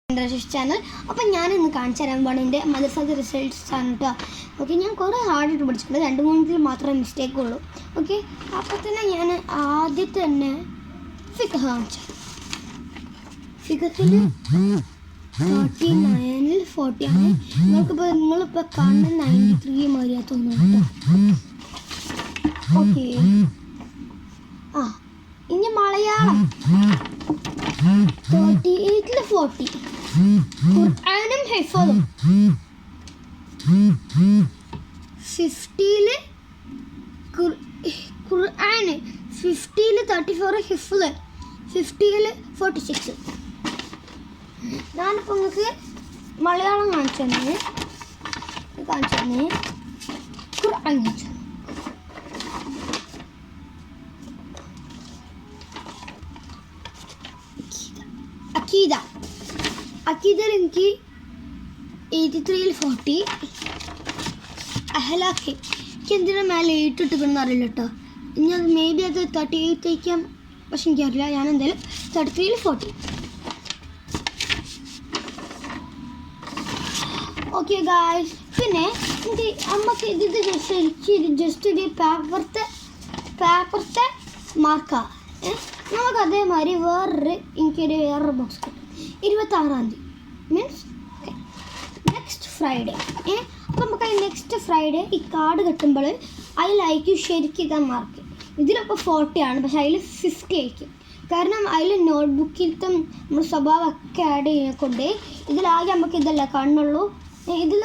Channel. അപ്പം ഞാനിന്ന് കാണിച്ചു തരാൻ പോകണം എൻ്റെ മദർസാദ് റിസൾട്ട്സ് ആണ് കേട്ടോ. ഓക്കെ, ഞാൻ കുറേ ഹാർഡിട്ട് പഠിച്ചിട്ടുണ്ട്, 2-3 മാത്രമേ മിസ്റ്റേക്ക് ഉള്ളൂ. ഓക്കെ, അപ്പോൾ തന്നെ ഞാൻ ആദ്യത്തെ തന്നെ ഫിഖ് കാണിച്ചു. ഫിഖത്തിൽ 39-ൽ 40 ആണ്. നിങ്ങളിപ്പോൾ കാണുന്ന 93 മാറിയാ തോന്നുന്നു കേട്ടോ. ഓക്കെ, ഇനി മലയാളം 38-ൽ 40. ഖുർആനും ഹിഫ്ളും 50-ൽ ഖുർആന് 50-ൽ 34 ഹിഫ്ള് 50-ൽ 46. ഞാനിപ്പോൾ നിങ്ങൾക്ക് മലയാളം കാണിച്ചു തന്നെ ഖുർആൻ കാണിച്ചു. അക്കീദയിൽ എനിക്ക് 83-ൽ 40. അഹ്ലാഖ് എനിക്ക് എന്തിനാ മേലെ 8 ഇട്ടിട്ടുണ്ടെന്ന് അറിയില്ല കേട്ടോ. ഇനി അത് മേ ബി അത് 38 ആയിരിക്കാം, പക്ഷെ എനിക്കറിയില്ല. ഞാൻ എന്തായാലും 33-ൽ 40. ഓക്കെ ഗായ്സ്, പിന്നെ എനിക്ക് നമുക്ക് ഇത് ശരിക്കും ജസ്റ്റ് ഒരു പേപ്പറത്തെ മാർക്കാണ്. നമുക്ക് അതേമാതിരി വേറൊരു ബോക്സ് കിട്ടും 26-ാം തീയതി, മീൻസ് നെക്സ്റ്റ് ഫ്രൈഡേ. അപ്പോൾ നമുക്ക് നെക്സ്റ്റ് ഫ്രൈഡേ ഈ കാർഡ് കിട്ടുമ്പോൾ അതിലായിരിക്കും ശരിക്കും ഇതാ മാർക്ക്. ഇതിലിപ്പോൾ 40 ആണ്, പക്ഷെ അതിൽ 50 ആയിരിക്കും. കാരണം അതിൽ നോട്ട്ബുക്കിലത്തെ നമ്മൾ സ്വഭാവമൊക്കെ ആഡ് ചെയ്യുന്നതുകൊണ്ട് ഇതിലാകെ നമുക്ക് ഇതല്ല കാണുന്നുള്ളൂ. ഇതിൽ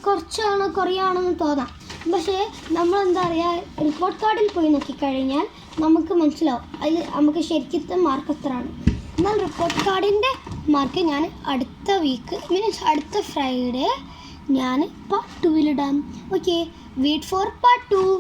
കുറച്ചാണോ കുറയാണെന്ന് തോന്നാം, പക്ഷേ നമ്മളെന്താ പറയുക, റിപ്പോർട്ട് കാർഡിൽ പോയി നോക്കിക്കഴിഞ്ഞാൽ നമുക്ക് മനസ്സിലാവും അതിൽ നമുക്ക് ശരിക്കും മാർക്ക് എത്രയാണ്. എന്നാൽ റിപ്പോർട്ട് കാർഡിൻ്റെ മാർക്ക് ഞാൻ അടുത്ത വീക്ക്, മീൻസ് അടുത്ത ഫ്രൈഡേ ഞാൻ പാർട്ട് 2-ലിടാം. Okay, wait for part 2.